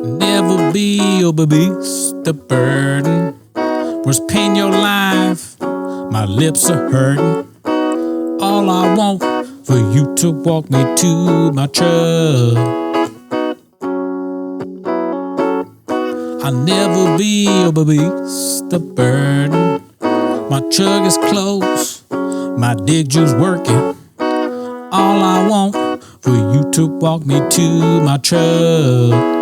Never be your beast, the burden. Worst pain in your life, my lips are hurting. All I want for you to walk me to my truck. I'll never be your beast, the burden. My truck is closed, my dig juice working. All I want for you to walk me to my truck.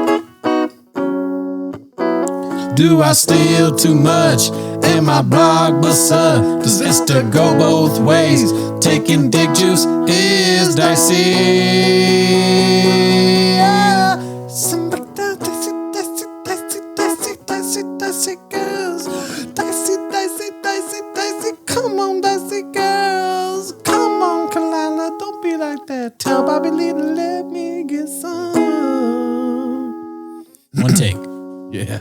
Do I steal too much? Am I blockbuster? Does this to go both ways? Taking dick juice is dicey. Somebody dicey girls. Dicey. Come on, dicey girls. Come on, Kalila. Don't be like that. Tell Bobby Lee to let me get some. One take. Yeah.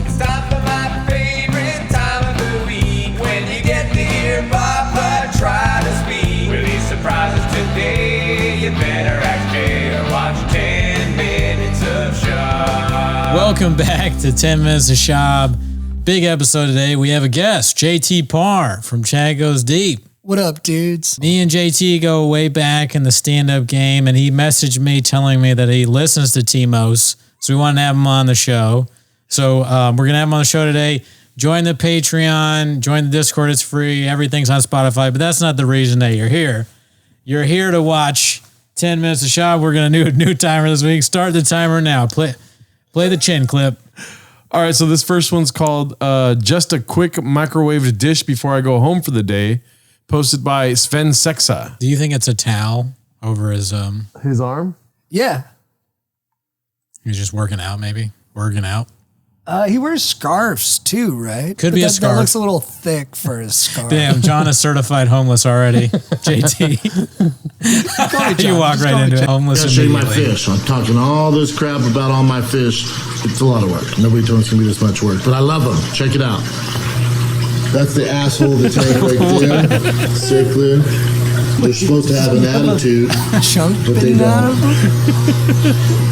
It's time for my favorite time of the week. When you get to hear Papa try to speak. Will he surprise us today? You better ask Jay or watch 10 Minutes of Schaub. Welcome back to 10 Minutes of Schaub. Big episode today. We have a guest, JT Parr from Chad Goes Deep. What up, dudes? Me and JT go way back in the stand-up game, and he messaged me telling me that he listens to Timos, so we wanted to have him on the show. So we're going to have him on the show today. Join the Patreon, join the Discord. It's free. Everything's on Spotify, but that's not the reason that you're here. You're here to watch 10 Minutes of Schaub. We're going to do a new timer this week. Start the timer now. Play the chin clip. All right, so this first one's called Just a Quick Microwaved Dish Before I Go Home for the Day, posted by Sven Sexa. Do you think it's a towel over his arm? Yeah. He's just working out, maybe? Working out? He wears scarves too, right? Could be a scarf. That looks a little thick for a scarf. Damn, John is certified homeless already. JT. You walk right into it. Homeless Gotta show you my immediately. fish. I'm talking all this crap about all my fish. It's a lot of work. Nobody told me it's gonna be this much work, but I love them. Check it out. That's the asshole of the tank right there. Stay clear. They're supposed to have an attitude, Chunk but they bitten out of don't. him?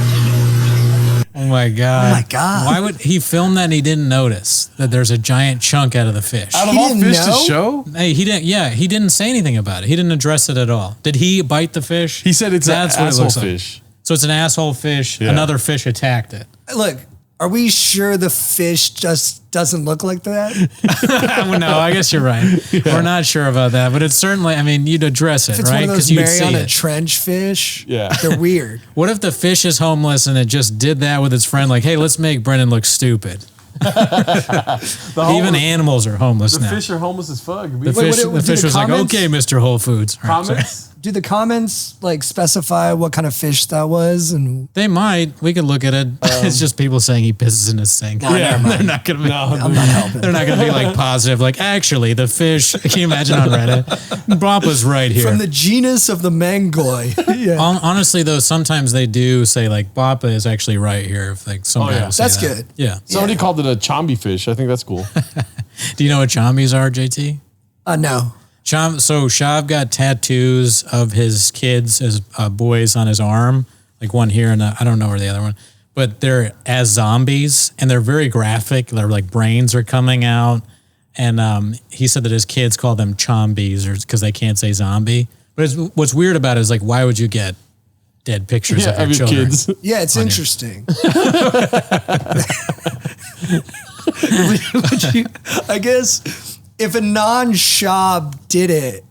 Oh my God. Oh my God. Why would he film that and he didn't notice that there's a giant chunk out of the fish? Out of He all didn't fish to know? show? Hey, he didn't say anything about it. He didn't address it at all. Did he bite the fish? He said it's That's an what it asshole looks like. fish. So it's an asshole fish. Yeah. Another fish attacked it. Look, are we sure the fish just doesn't look like that? No, I guess you're right. We're not sure about that, but it's certainly, I mean, you'd address it, If it's right? one of those you'd see Mariana it. Trench fish, Yeah. they're weird. What if the fish is homeless and it just did that with its friend? Like, hey, let's make Brendan look stupid. Even animals are homeless The now. fish are homeless as fuck. The fish do the was like, comments- okay, Mr. Whole Foods. All right, sorry. Comments? Do the comments like specify what kind of fish that was? And They might. We could look at it. It's just people saying he pisses in his sink. never mind. They're not going to be. I'm not helping. They're not going to be like positive. Like, actually, the fish. Can you imagine on Reddit? Bopa's right here. From the genus of the mangoi. Yeah. Honestly, though, sometimes they do say like Bopa is actually right here. If like somebody will say That's that. good. Yeah. Somebody called it a chombi fish. I think that's cool. Do you know what chombies are, JT? No. So Schaub got tattoos of his kids as boys on his arm, like one here and I don't know where the other one, but they're as zombies and they're very graphic. They're like brains are coming out, and he said that his kids call them chombies or because they can't say zombie. But what's weird about it is like, why would you get dead pictures of your children? kids. Yeah, it's interesting. I guess if a non-Schaub did it,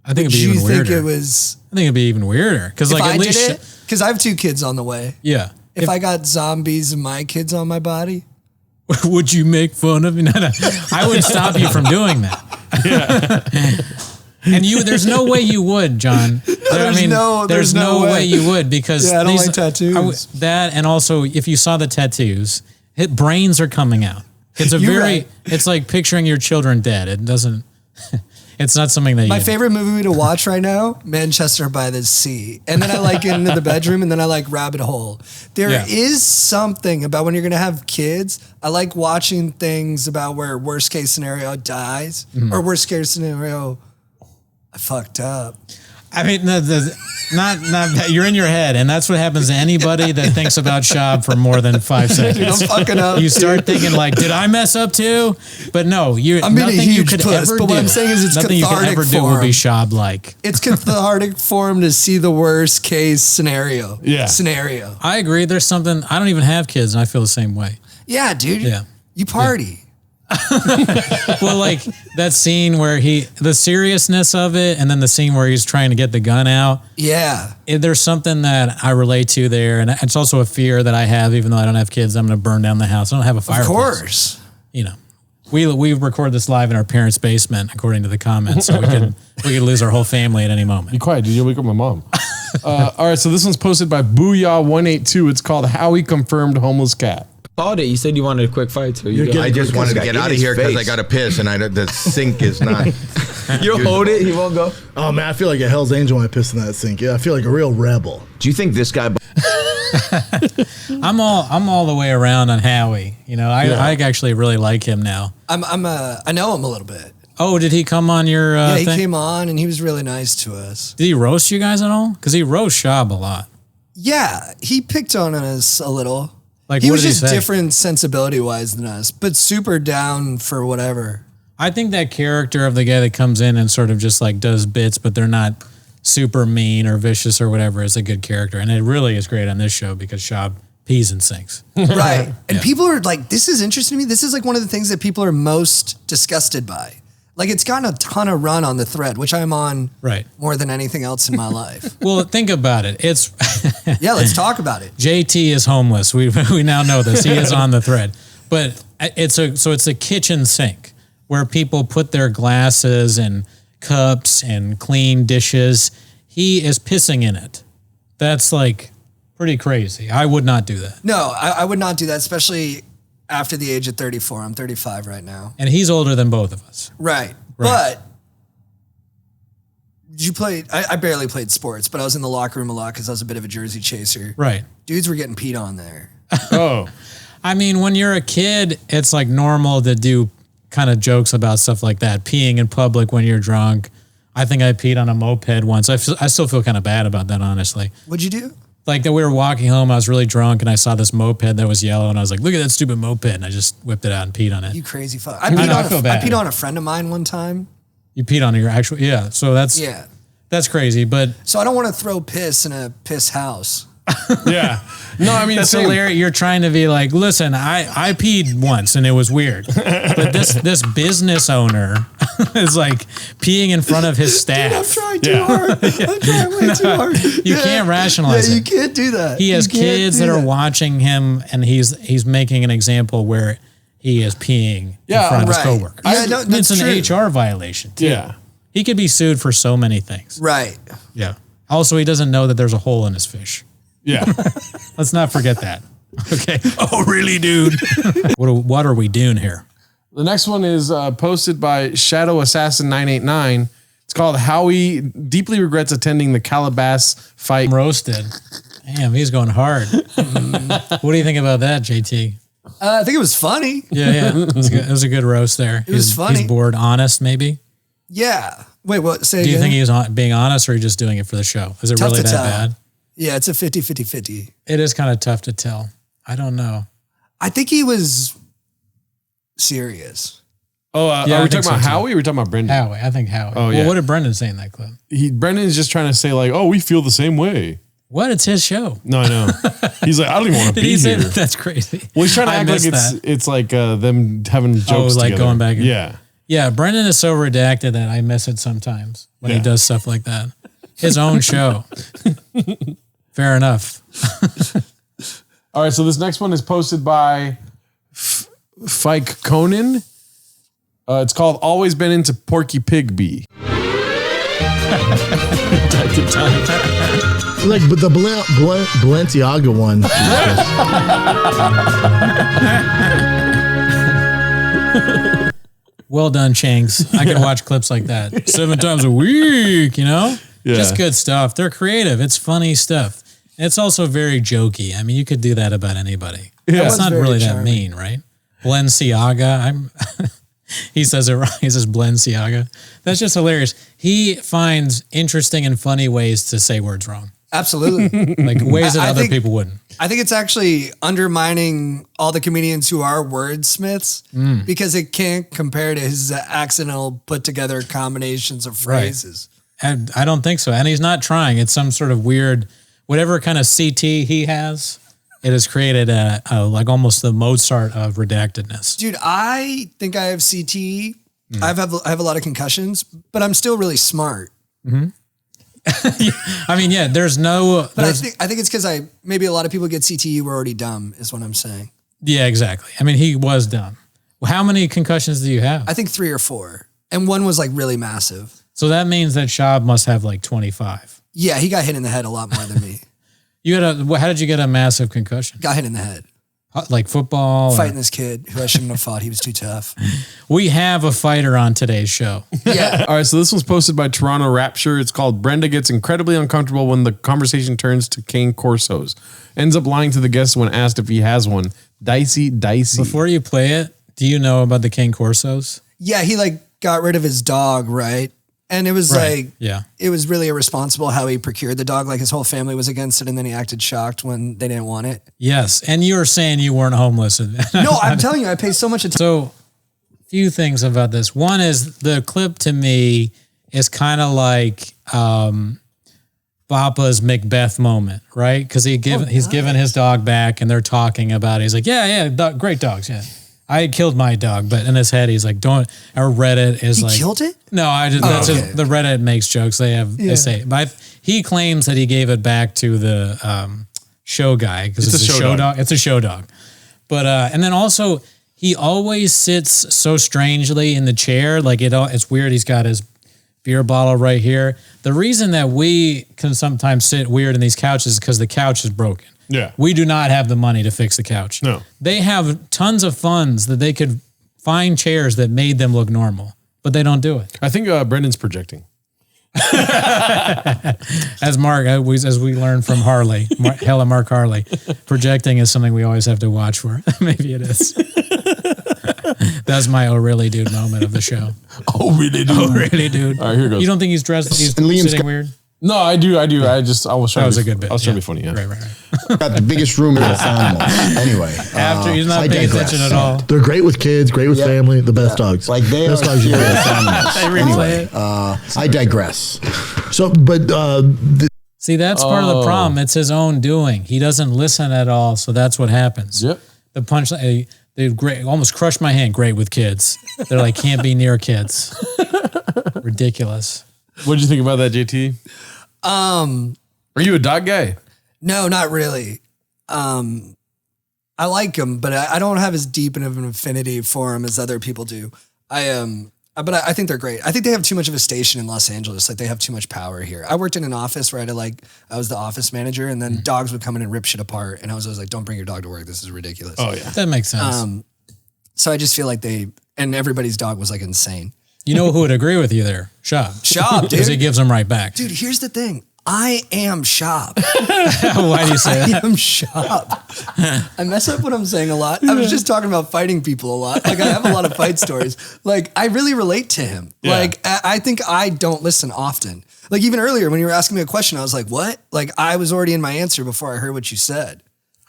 I think it'd be do you even weirder. think it was? I think it'd be even weirder because If like I at least did it, because I have 2 kids on the way. yeah. If I got zombies and my kids on my body, Would you make fun of me? No. I would stop you from doing that. And there's no way you would, John. there's no way way. you would because Yeah, I don't like tattoos. That and also if you saw the tattoos, brains are coming out. It's You're right. it's like picturing your children dead. It doesn't. It's not something that my you. favorite movie to watch right now, Manchester by the Sea. And then I like get into the bedroom and then I like Rabbit Hole. There is something about when you're going to have kids. I like watching things about where worst case scenario dies or worst case scenario I fucked up. I mean, not that you're in your head, and that's what happens to anybody that thinks about Schaub for more than 5 seconds. I'm fucking up. You start thinking like, did I mess up too? But no, I'm being a nothing you huge could puss, ever but do. what I'm saying is it's nothing you could cathartic ever do for would be him. Schaub like. It's cathartic for him to see the worst case scenario. Yeah. I agree. There's something. I don't even have kids, and I feel the same way. Yeah, dude. Yeah. You party. Well, like that scene where the seriousness of it, and then the scene where he's trying to get the gun out. Yeah. There's something that I relate to there, and it's also a fear that I have, even though I don't have kids. I'm going to burn down the house. I don't have a fireplace. Of course. You know, we record this live in our parents' basement, according to the comments, so we could lose our whole family at any moment. Be quiet, dude. You'll wake up my mom. All right, so this one's posted by Booyah182. It's called Howie Confirmed Homeless Cat. Called it. You said you wanted a quick fight, so you I just wanted to get out of here because I got to piss and the sink is not. You'll hold it. He won't go. Oh man, I feel like a Hell's Angel when I piss in that sink. Yeah, I feel like a real rebel. Do you think this guy? I'm all the way around on Howie. You know, I actually really like him now. I know him a little bit. Oh, did he come on your he thing? came on and he was really nice to us. Did he roast you guys at all? Because he roast Schaub a lot. Yeah, he picked on us a little. Like, he what was did he just say? different sensibility wise than us, but super down for whatever. I think that character of the guy that comes in and sort of just like does bits, but they're not super mean or vicious or whatever, is a good character. And it really is great on this show because Schaub pees and sinks. Right. And people are like, this is interesting to me. This is like one of the things that people are most disgusted by. Like, it's gotten a ton of run on the thread, which I'm on more than anything else in my life. Well, think about it. It's yeah, let's talk about it. JT is homeless. We now know this. He is on the thread. But it's a kitchen sink where people put their glasses and cups and clean dishes. He is pissing in it. That's like pretty crazy. I would not do that. No, I would not do that, especially after the age of 34. I'm 35 right now. And he's older than both of us. Right. But did you play? I barely played sports, but I was in the locker room a lot because I was a bit of a jersey chaser. Right. Dudes were getting peed on there. Oh. I mean, when you're a kid, it's like normal to do kind of jokes about stuff like that. Peeing in public when you're drunk. I think I peed on a moped once. I still feel kind of bad about that, honestly. What'd you do? Like that we were walking home, I was really drunk and I saw this moped that was yellow and I was like, look at that stupid moped. And I just whipped it out and peed on it. You crazy fuck. I feel bad. I peed on a friend of mine one time. You peed on your actual, yeah. So that's crazy. But so I don't want to throw piss in a piss house. Yeah. No, I mean, that's hilarious. You're trying to be like, listen, I peed once and it was weird. But this business owner is like peeing in front of his staff. Dude, I'm trying too hard. I'm trying way too hard. You can't rationalize it. You can't do that. He has kids that are watching him and he's making an example where he is peeing in front of his coworkers. Yeah, it's an HR violation too. Yeah. He could be sued for so many things. Right. Yeah. Also, he doesn't know that there's a hole in his fish. Yeah. Let's not forget that. Okay. Oh, really, dude? What are we doing here? The next one is posted by Shadow Assassin 989. It's called Howie Deeply Regrets Attending the Calabas Fight. Roasted. Damn, he's going hard. What do you think about that, JT? I think it was funny. Yeah. It was a good roast there. It was funny. He's bored, honest, maybe? Yeah. Wait, what? Say Do you again? think he was being honest or are you just doing it for the show? Is it Tough really to that tell. bad? Yeah, it's a 50-50-50. It is kind of tough to tell. I don't know. I think he was serious. Oh, Yeah, are I we think talking about so, too. Howie or are we talking about Brendan? Howie. I think Howie. Oh, Well, yeah. what did Brendan say in that clip? Brendan's just trying to say like, oh, we feel the same way. What? It's his show. No, I know. He's like, I don't even want to Did be he say here. that? That's crazy. Well, he's trying to I act like missed it's like them having jokes like together. going back and- Yeah. Yeah, Brendan is so redacted that I miss it sometimes when he Yeah. does stuff like that. His own show. Fair enough. All right, so this next one is posted by Fike Conan. It's called Always Been Into Porky Pig Bee. Like, but the Balenciaga one. Well done, Changs. I can watch clips like that 7 times a week, you know? Yeah. Just good stuff. They're creative. It's funny stuff. It's also very jokey. I mean, you could do that about anybody. Yeah. It's not very really that charming. mean, right? Balenciaga. He says it wrong. He says Balenciaga. That's just hilarious. He finds interesting and funny ways to say words wrong. Absolutely. Like ways that I other think- people wouldn't. I think it's actually undermining all the comedians who are wordsmiths because it can't compare to his accidental put together combinations of phrases. And I don't think so. And he's not trying. It's some sort of weird, whatever kind of CT he has, it has created a like almost the Mozart of redactedness. Dude, I think I have CTE. I have a lot of concussions, but I'm still really smart. I mean, yeah, there's no. But I think it's because maybe a lot of people get CTE were already dumb, is what I'm saying. Yeah, exactly. I mean, he was dumb. Well, how many concussions do you have? I think 3 or 4. And one was like really massive. So that means that Schaub must have like 25. Yeah, he got hit in the head a lot more than me. How did you get a massive concussion? Got hit in the head. Like football? Fighting this kid who I shouldn't have fought. He was too tough. We have a fighter on today's show. Yeah. All right, so this one's posted by Toronto Rapture. It's called Brenda Gets Incredibly Uncomfortable When the Conversation Turns to Cane Corsos. Ends up lying to the guest when asked if he has one. Dicey. Before you play it, do you know about the Cane Corsos? Yeah, he like got rid of his dog, right? And it was it was really irresponsible how he procured the dog. Like his whole family was against it, and then he acted shocked when they didn't want it. Yes, and you were saying you weren't homeless. No, I'm telling you, I pay so much attention. So, few things about this. One is the clip to me is kind of like Papa's Macbeth moment, right? Because he's given his dog back, and they're talking about it. He's like, great dogs, yeah. I killed my dog, but in his head he's like, "Don't." Or Reddit is He killed it? No, the Reddit makes jokes. They say, but he claims that he gave it back to the show guy because it's a show dog. It's a show dog. But and then also he always sits so strangely in the chair, like it's weird. He's got his beer bottle right here. The reason that we can sometimes sit weird in these couches is because the couch is broken. Yeah. We do not have the money to fix the couch. No. They have tons of funds that they could find chairs that made them look normal, but they don't do it. I think Brendan's projecting. As we learned from Harley, Mark Harley, projecting is something we always have to watch for. Maybe it is. That's my "oh really dude" moment of the show. Oh really dude. Oh really dude. All right, here goes. You don't think he's dressed? He's And Liam's sitting weird. No, I do. I was trying. That was a good bit. I was trying to be funny. Yeah. Right. Got the biggest room in the animals. Anyway, After he's not I paying digress. attention at all. They're great with kids, great with family, the best dogs. Like they best are dogs you serious have. animals. They replay it. I digress. So, but See, that's part of the problem. It's his own doing. He doesn't listen at all, so that's what happens. Yep. The punchline, they great, almost crushed my hand. Great with kids. They're like, can't be near kids. Ridiculous. What did you think about that, JT? Are you a dog guy? No, not really. I like him, but I don't have as deep of an affinity for him as other people do. But I think they're great. I think they have too much of a station in Los Angeles. Like they have too much power here. I worked in an office where I was the office manager, and then dogs would come in and rip shit apart. And I was always like, "Don't bring your dog to work. This is ridiculous." Oh yeah. That makes sense. So I just feel like and everybody's dog was like insane. You know who would agree with you there? Schaub. Schaub, Because he dude. gives them right back. Dude, here's the thing. I am Schaub. Why do you say that? I am Schaub. I mess up what I'm saying a lot. I was just talking about fighting people a lot. Like I have a lot of fight stories. Like I really relate to him. Yeah. Like I think I don't listen often. Like even earlier when you were asking me a question, I was like, what? Like I was already in my answer before I heard what you said.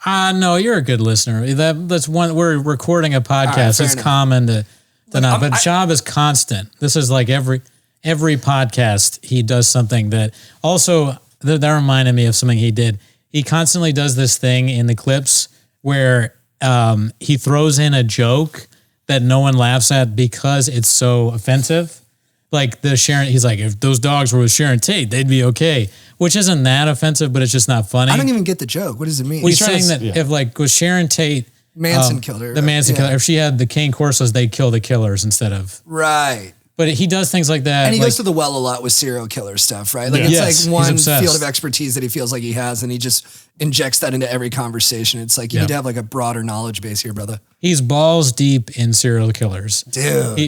No, you're a good listener. That's one. We're recording a podcast. fair It's enough. common to not. But I- Schaub is constant. This is like every podcast he does something that also that reminded me of something he did. He constantly does this thing in the clips where he throws in a joke that no one laughs at because it's so offensive. Like he's like, if those dogs were with Sharon Tate, they'd be okay. Which isn't that offensive, but it's just not funny. I don't even get the joke. What does it mean? He's saying that if like with Sharon Tate, Manson killed her. the Manson Yeah. killer. If she had the Cane Corsos, they'd kill the killers instead of. Right. But he does things like that. And he like, goes to the well a lot with serial killer stuff, right? Like Yeah. it's Yes, he's like one obsessed. field of expertise that he feels like he has, and he just injects that into every conversation. It's like you Yeah. need to have like a broader knowledge base here, brother. he's balls deep in serial killers. Dude.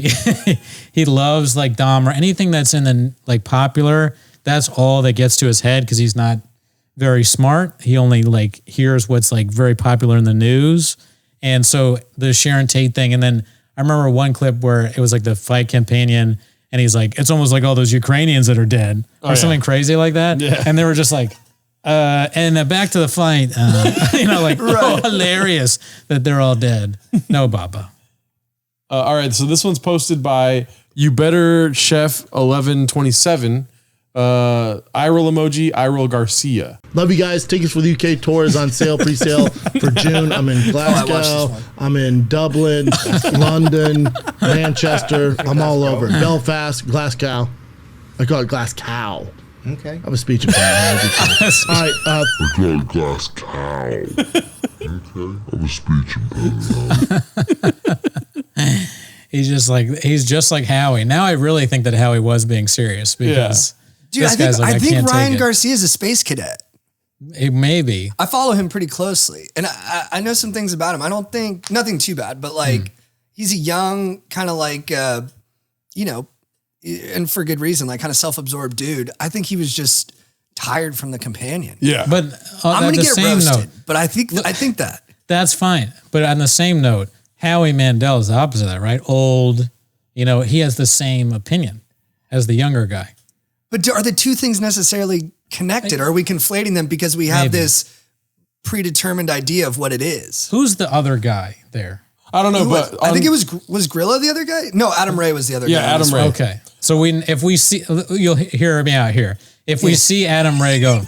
He loves like Dahmer. Anything that's in the like popular, that's all that gets to his head because he's not very smart. He only like hears what's like very popular in the news. And so the Sharon Tate thing, and then I remember one clip where it was like the fight companion, and he's like, it's almost like all those Ukrainians that are dead, or something crazy like that. Yeah. And they were just like, and then back to the fight, like, oh, hilarious that they're all dead. No, Baba. All right, so this one's posted by You Better Chef 1127. Eye roll emoji, eye roll Garcia. Love you guys. Tickets for the UK tour is on sale, pre-sale for June. I'm in Glasgow. I'm in Dublin, London, Manchester. I'm all over. Belfast, Glasgow. I call it Glasgow. Okay. I'm a speech impediment. All right. I call it glass cow. Okay. I'm a speech impediment. He's just like Howie. Now I really think that Howie was being serious because Dude, this guy's like, I think can't Ryan take it. Garcia is a space cadet. Maybe. I follow him pretty closely, and I know some things about him. I don't think nothing too bad, but like he's a young kind of like and for good reason, like kind of self-absorbed dude. I think he was just tired from the companion. Yeah. But I'm on gonna the get same roasted, note, but I think that. that's fine. But on the same note, Howie Mandel is the opposite of that, right? Old, he has the same opinion as the younger guy. But are the two things necessarily connected? Or are we conflating them because we have Maybe. this predetermined idea of what it is? Who's the other guy there? I don't know, Who but I think it was Grillo the other guy? No, Adam Ray was the other guy. Yeah, Adam Ray. Okay. So if we see, you'll hear me out here. If we see Adam Ray go,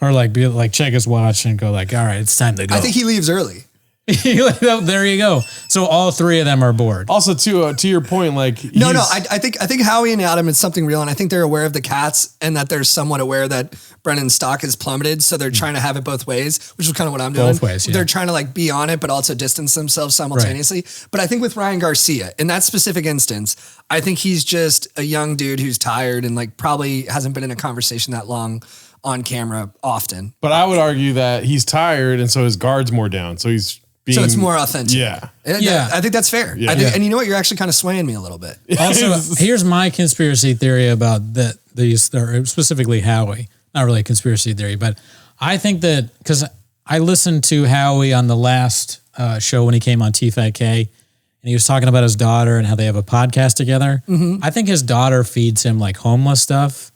or be like, check his watch and go like, all right, it's time to go. I think he leaves early. There you go. So all three of them are bored. Also, to your point, like No, I think Howie and Adam, it's something real, and I think they're aware of the cats, and that they're somewhat aware that Brennan's stock has plummeted, so they're trying to have it both ways, which is kind of what I'm doing. Both ways, yeah. They're trying to be on it, but also distance themselves simultaneously. Right. But I think with Ryan Garcia, in that specific instance, I think he's just a young dude who's tired and probably hasn't been in a conversation that long on camera often. But I would argue that he's tired, and so his guard's more down. So he's being, so it's more authentic. Yeah. Yeah. I think that's fair. Yeah. And you know what? You're actually kind of swaying me a little bit. Also, here's my conspiracy theory about these, specifically Howie. Not really a conspiracy theory, but I think that because I listened to Howie on the last show when he came on T-Fat K, and he was talking about his daughter and how they have a podcast together. Mm-hmm. I think his daughter feeds him homeless stuff,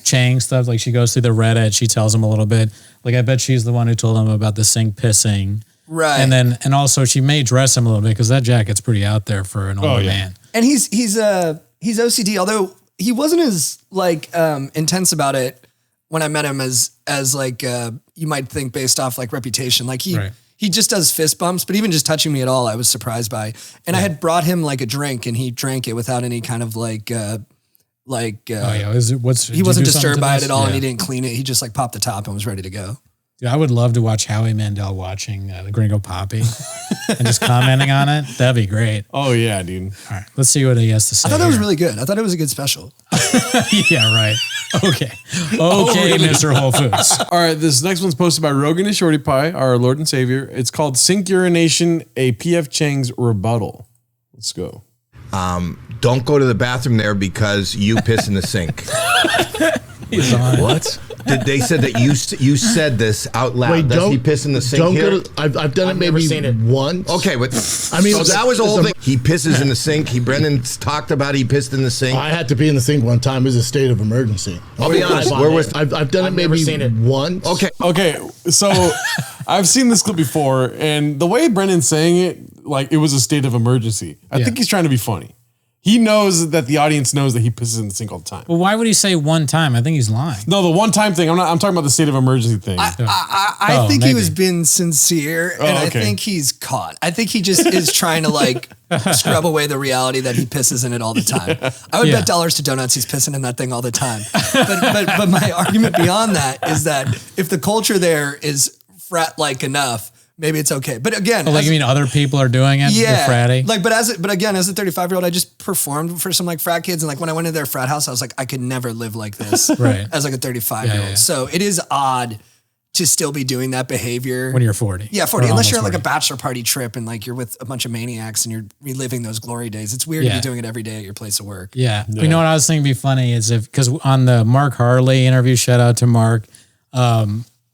Chang stuff. She goes through the Reddit. She tells him a little bit. I bet she's the one who told him about the sink pissing. Right. And also she may dress him a little bit because that jacket's pretty out there for an older man. And he's OCD, although he wasn't as intense about it when I met him as you might think based off reputation. He just does fist bumps, but even just touching me at all, I was surprised by. And I had brought him a drink, and he drank it without any kind of he wasn't disturbed by it at all, and he didn't clean it. He just popped the top and was ready to go. Dude, I would love to watch Howie Mandel watching the Gringo Poppy and just commenting on it. That'd be great. Oh yeah, dude. All right, let's see what he has to say. I thought that was really good. I thought it was a good special. Yeah, right. Okay, Mr. Whole Foods. All right, this next one's posted by Rogan and Shorty Pie, our Lord and Savior. It's called Sink Urination, a PF Chang's Rebuttal. Let's go. Don't go to the bathroom there because you piss in the sink. He's on. What? They said that you said this out loud. Wait, Does he piss in the sink don't here? go to, I've done it maybe once. Okay, but I mean, so that was the whole thing. He pisses in the sink. Brendan's talked about he pissed in the sink. I had to pee in the sink one time. It was a state of emergency. I'll be honest. I've done it maybe once. Okay, so I've seen this clip before, and the way Brendan's saying it, it was a state of emergency. I think he's trying to be funny. He knows that the audience knows that he pisses in the sink all the time. Well, why would he say one time? I think he's lying. No, the one time thing. I'm talking about the state of emergency thing. I think he was being sincere, and I think he's caught. I think he just is trying to scrub away the reality that he pisses in it all the time. I would bet dollars to donuts he's pissing in that thing all the time. But my argument beyond that is that if the culture there is frat-like enough, maybe it's okay. But again, you mean other people are doing it? Yeah. Fratty? But again, as a 35-year-old, I just performed for some frat kids. And when I went into their frat house, I was I could never live like this right. as a 35-year-old. Yeah. So it is odd to still be doing that behavior. When you're 40. Yeah, 40. Unless you're at a bachelor party trip and you're with a bunch of maniacs and you're reliving those glory days. It's weird to be doing it every day at your place of work. Yeah. You know what I was thinking would be funny is because on the Mark Harley interview, shout out to Mark,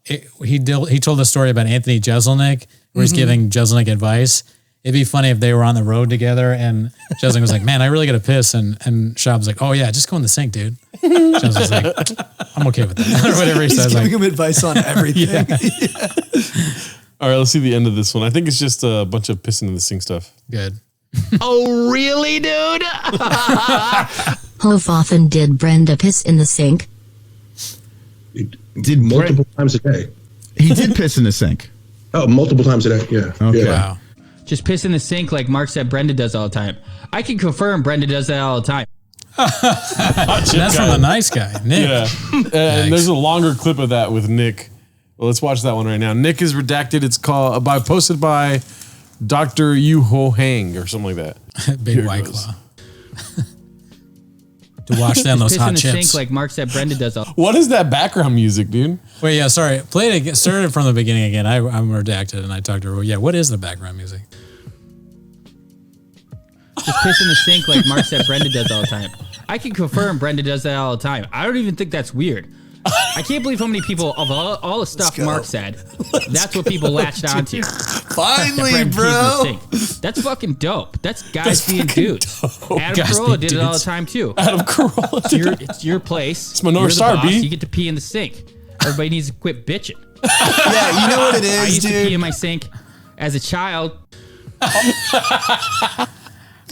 he told the story about Anthony Jeselnik, where he's giving Jeselnik advice. it'd be funny if they were on the road together and Chesling was like, man, I really got to piss. And Schaub's like, oh yeah, just go in the sink, dude. Chesling's like, I'm okay with that. Or whatever he He's says. giving Like, him advice on everything. All right, let's see the end of this one. I think it's just a bunch of pissing in the sink stuff. good. Oh, really, dude? How often did Brenda piss in the sink? Did multiple times a day. He did piss in the sink. Oh, multiple times a day. Yeah. Okay. Yeah. Wow. Just piss in the sink like Mark said Brenda does all the time. I can confirm Brenda does that all the time. That's from the nice guy, Nick. Yeah. And there's a longer clip of that with Nick. Well, let's watch that one right now. Nick is redacted. It's called posted by Dr. Yu Ho Hang or something like that. Big Here it White goes. Claw. To wash down those Piss hot in the chips. sink like Mark said Brenda does all. What is that background music, dude? Wait, yeah, sorry. Play it again. Start it from the beginning again. I'm redacted and I talked to her. Yeah, what is the background music? Just piss in the sink like Mark said Brenda does all the time. I can confirm Brenda does that all the time. I don't even think that's weird. I can't believe how many people of all the stuff Mark said. That's what people latched onto. Finally, Brenda bro. pees in the sink. That's fucking dope. That's guys being dudes. Adam Guys Carolla being did it all the dudes. time too. Adam Carolla. It's your place. It's my North You're the Star, boss. B. You get to pee in the sink. Everybody needs to quit bitching. Yeah, you know what it I is, used to pee in dude. my sink as a child.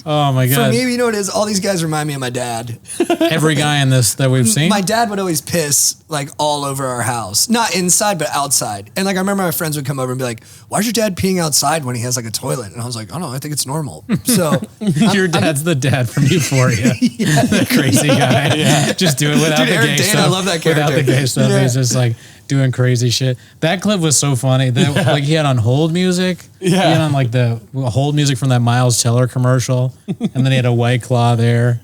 Oh my For God. me, you know what it is? All these guys remind me of my dad. Every guy in this that we've seen. My dad would always piss like all over our house, not inside, but outside. And like I remember my friends would come over and be like, "Why's your dad peeing outside when he has like a toilet?" And I was like, "I don't know, I think it's normal." So Your dad's the dad from Euphoria. The crazy guy. Just do it without Dude, the Eric gay Dana, stuff. I love that Without character. the gay stuff. Yeah. He's just like doing crazy shit. That clip was so funny. Like he had on hold music. Yeah. He had on like the hold music from that Miles Teller commercial. And then he had a White Claw there.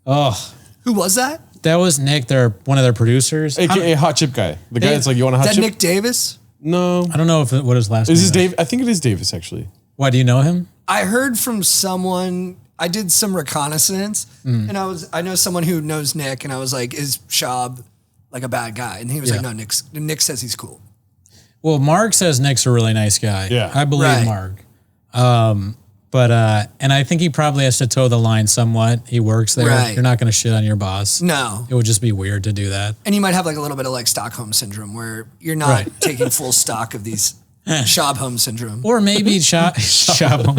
Oh, who was that? that was Nick, one of their producers. AKA Hot Chip Guy. The guy that's like, you want a hot That chip? Nick Davis? No. I don't know what his last name Is this is. Dave? I think it is Davis, actually. Why, do you know him? I heard from someone. I did some reconnaissance, and I know someone who knows Nick, and I was like, "Is Schaub like a bad guy?" And he was like, "No, Nick says he's cool." Well, Mark says Nick's a really nice guy. Yeah. I believe Right. Mark. And I think he probably has to toe the line somewhat. He works there. Right. You're not going to shit on your boss. No, It would just be weird to do that. and you might have like a little bit of like Stockholm syndrome, where you're not Right. taking full stock of these Schaub syndrome. Or maybe shop syndrome.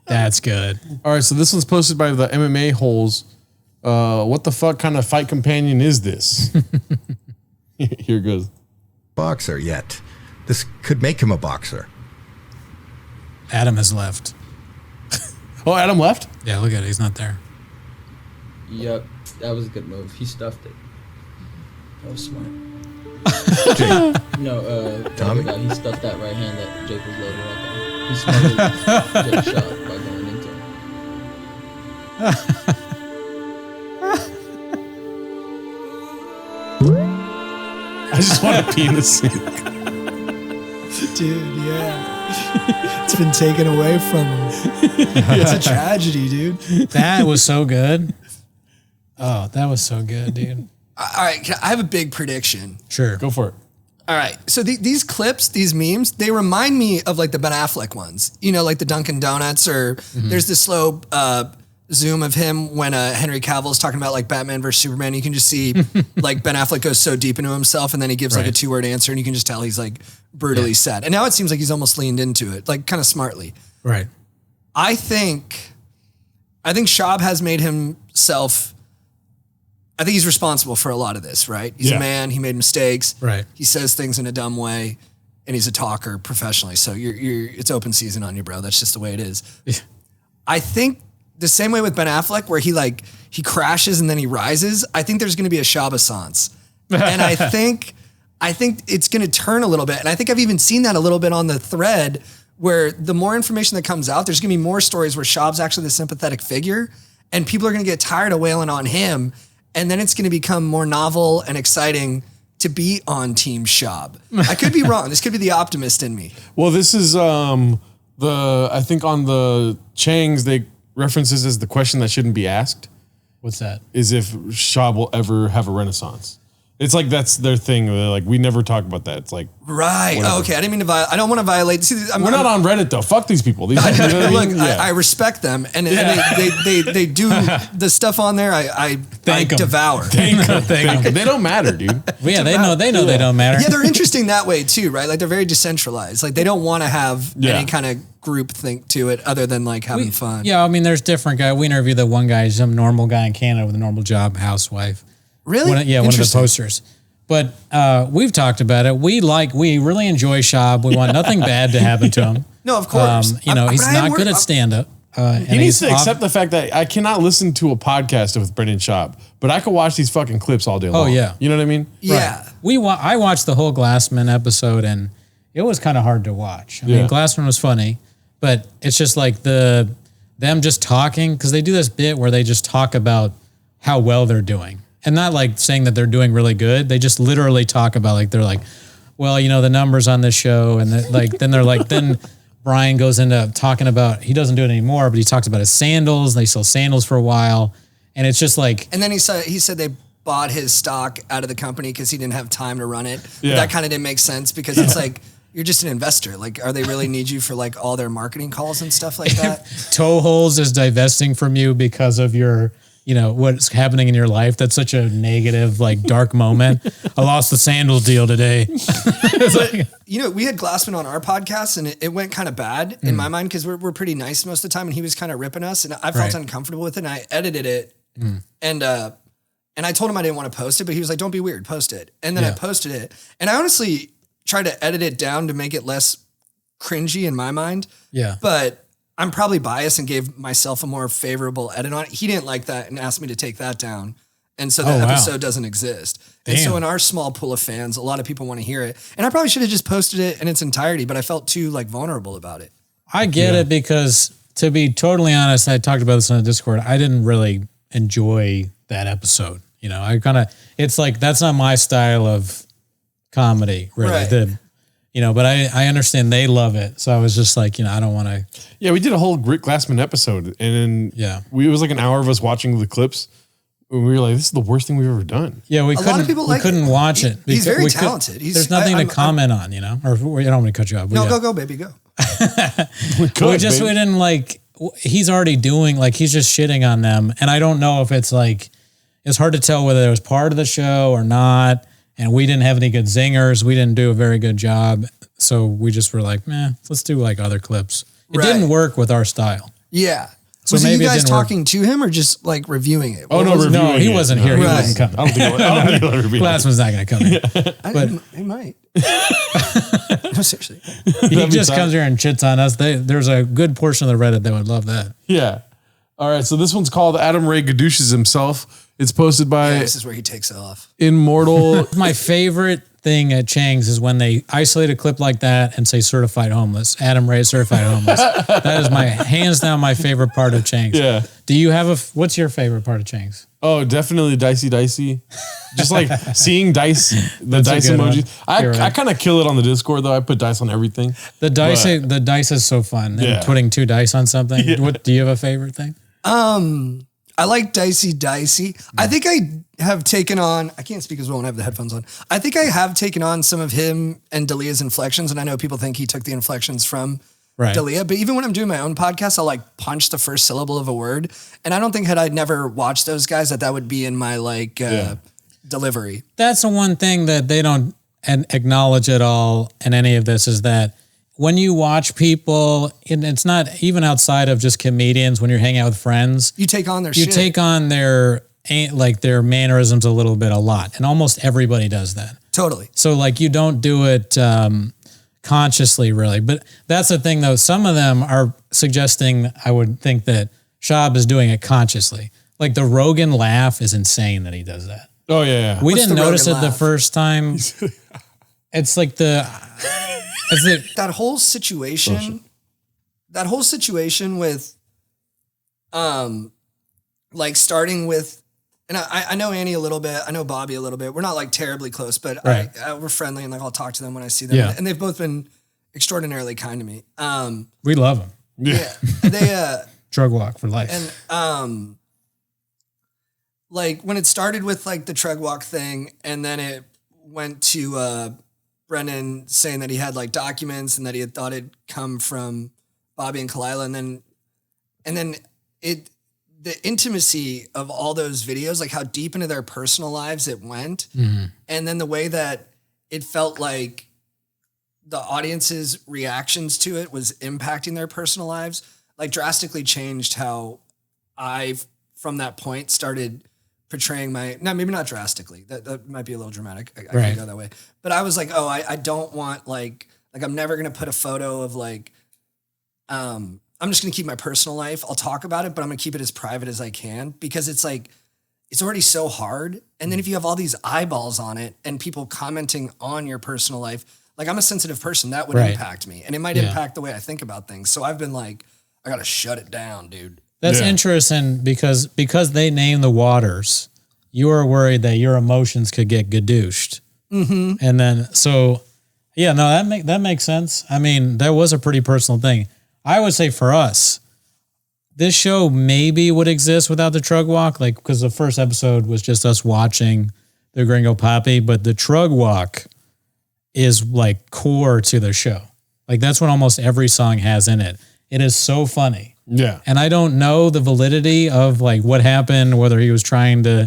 That's good. All right, so this one's posted by the MMA Holes. What the fuck kind of fight companion is this? Here goes. Boxer yet. This could make him a boxer. Adam has left. Oh, Adam left? Yeah, look at it. He's not there. Yep, that was a good move. He stuffed it. That was smart. No, Tommy? the other guy, he stuffed that right hand that Jake was loaded up on. He smarted to get a shot by going into him. I just want to pee in the sink. Dude, yeah. It's been taken away from him. It's a tragedy, dude. That was so good. Oh, that was so good, dude. All right, I have a big prediction. Sure. Go for it. All right, so these clips, these memes, they remind me of like the Ben Affleck ones. You know, like the Dunkin' Donuts, or there's this slow zoom of him when Henry Cavill's talking about like Batman versus Superman. You can just see like Ben Affleck goes so deep into himself, and then he gives like a Right. 2-word answer, and you can just tell he's like brutally sad. And now it seems like he's almost leaned into it, like kind of smartly. Right. I think Schaub has made himself. I think he's responsible for a lot of this, right? He's Yeah. a man. He made mistakes. Right. He says things in a dumb way, and he's a talker professionally. So it's open season on you, bro. That's just the way it is. I think the same way with Ben Affleck, where he crashes and then he rises. I think there's going to be a Schaub-assance, and I think it's going to turn a little bit. And I think I've even seen that a little bit on the thread, where the more information that comes out, there's going to be more stories where Schaub's actually the sympathetic figure, and people are going to get tired of wailing on him. And then it's going to become more novel and exciting to be on Team Schaub. I could be wrong. This could be the optimist in me. Well, this is I think on the Changs, they references as the question that shouldn't be asked What's that? is if Schaub will ever have a renaissance. It's like that's their thing. They're like, we never talk about that. It's like right. whatever. Okay, I didn't mean to violate. I don't want to violate. See, We're not on Reddit though. Fuck these people. These, you know what I Look, mean? Yeah. I respect them, and they do the stuff on there. I devour. Thank them. They don't matter, dude. Yeah, they know they don't matter. Yeah, they're interesting that way too, right? Like they're very decentralized. Like they don't want to have any kind of group think to it other than like having fun. Yeah, I mean, there's different guys. We interviewed that one guy, some normal guy in Canada with a normal job, housewife. Really? One of the posters. But we've talked about it. We really enjoy Schaub. We want nothing bad to happen to him. No, of course. He's not good at stand-up. He needs to accept the fact that I cannot listen to a podcast with Brendan Schaub, but I could watch these fucking clips all day long. Oh, yeah. You know what I mean? Yeah. Right. I watched the whole Glassman episode, and it was kind of hard to watch. I mean, Glassman was funny, but it's just like them just talking, because they do this bit where they just talk about how well they're doing. And not like saying that they're doing really good. They just literally talk about like, they're like, well, the numbers on this show. And then Brian goes into talking about, he doesn't do it anymore, but he talks about his sandals. They sell sandals for a while. And it's just like. And then he said they bought his stock out of the company because he didn't have time to run it. Yeah. That kind of didn't make sense because it's like, you're just an investor. Like, are they really need you for like all their marketing calls and stuff like that? Toe Holes is divesting from you because of your, what's happening in your life. That's such a negative, like dark moment. I lost the sandals deal today. We had Glassman on our podcast and it went kind of bad in my mind because we're pretty nice most of the time and he was kind of ripping us and I felt uncomfortable with it and I edited it and I told him I didn't want to post it, but he was like, don't be weird, post it. And then I posted it and I honestly tried to edit it down to make it less cringy in my mind. Yeah. But I'm probably biased and gave myself a more favorable edit on it. He didn't like that and asked me to take that down. And so that episode doesn't exist. Damn. And so in our small pool of fans, a lot of people want to hear it. And I probably should have just posted it in its entirety, but I felt too like vulnerable about it. I get it because to be totally honest, I talked about this on the Discord. I didn't really enjoy that episode. It's like, that's not my style of comedy, really. Right. But I understand they love it. So I was just like, I don't want to. Yeah, we did a whole Grit Glassman episode. And then it was like an hour of us watching the clips. And we were like, this is the worst thing we've ever done. Yeah, we couldn't watch it. He's very talented. There's nothing to comment on, Or I don't want to cut you off. No, go, baby, go. we didn't like, he's already doing, like, he's just shitting on them. And I don't know if it's like, it's hard to tell whether it was part of the show or not. And we didn't have any good zingers. We didn't do a very good job. So we just were like, let's do like other clips. It didn't work with our style. Yeah. So was maybe it you guys it talking to him or just like revieving it? No, he wasn't here. He wasn't coming. I don't think he'll ever be. Glassman's not going to come here. But he might. No, seriously. He just comes here and chits on us. There's a good portion of the Reddit that would love that. Yeah. All right. So this one's called Adam Ray Gadouches Himself. It's posted by this is where he takes it off. Immortal. My favorite thing at Chang's is when they isolate a clip like that and say certified homeless. Adam Ray certified homeless. That is hands down my favorite part of Chang's. Yeah. Do you have what's your favorite part of Chang's? Oh, definitely dicey. Just like seeing dice, the dice emojis. I kind of kill it on the Discord though. I put dice on everything. The dice is so fun. And putting 2 dice on something. Yeah. What do you have a favorite thing? I like dicey. I think I have taken on, I can't speak as well when I have the headphones on. I think I have taken on some of him and D'Elia's inflections. And I know people think he took the inflections from D'Elia, but even when I'm doing my own podcast, I'll like punch the first syllable of a word. And I don't think had I never watched those guys that would be in my delivery. That's the one thing that they don't acknowledge at all in any of this is that when you watch people, and it's not even outside of just comedians, when you're hanging out with friends, you take on their shit. You take on their mannerisms a lot. And almost everybody does that. Totally. So like you don't do it consciously really. But that's the thing though. Some of them are suggesting, I would think that Schaub is doing it consciously. Like the Rogan laugh is insane that he does that. Oh yeah. We didn't notice it the first time. It's like that whole situation with, like starting with, and I know Annie a little bit, I know Bobby a little bit. We're not like terribly close, but we're friendly and like I'll talk to them when I see them. Yeah. And they've both been extraordinarily kind to me. We love them. Yeah. They drug walk for life. And like when it started with like the Trug Walk thing, and then it went to Brendan saying that he had like documents and that he had thought it'd come from Bobby and Kalila, and then the intimacy of all those videos, like how deep into their personal lives it went, and then the way that it felt like the audience's reactions to it was impacting their personal lives, like drastically changed how I, from that point, started portraying maybe not drastically. That might be a little dramatic. I can't go that way. But I was like, oh, I don't want like I'm never going to put a photo of like, I'm just going to keep my personal life. I'll talk about it, but I'm going to keep it as private as I can, because it's like, it's already so hard. And then if you have all these eyeballs on it and people commenting on your personal life, like I'm a sensitive person, that would impact me, and it might impact the way I think about things. So I've been like, I got to shut it down, dude. That's interesting because they name the waters. You were worried that your emotions could get gadooshed. And then, that makes sense. I mean, that was a pretty personal thing. I would say for us, this show maybe would exist without the Trug Walk, like, because the first episode was just us watching the Gringo Poppy, but the Trug Walk is like core to the show. Like that's what almost every song has in it. It is so funny. Yeah. And I don't know the validity of like what happened, whether he was trying to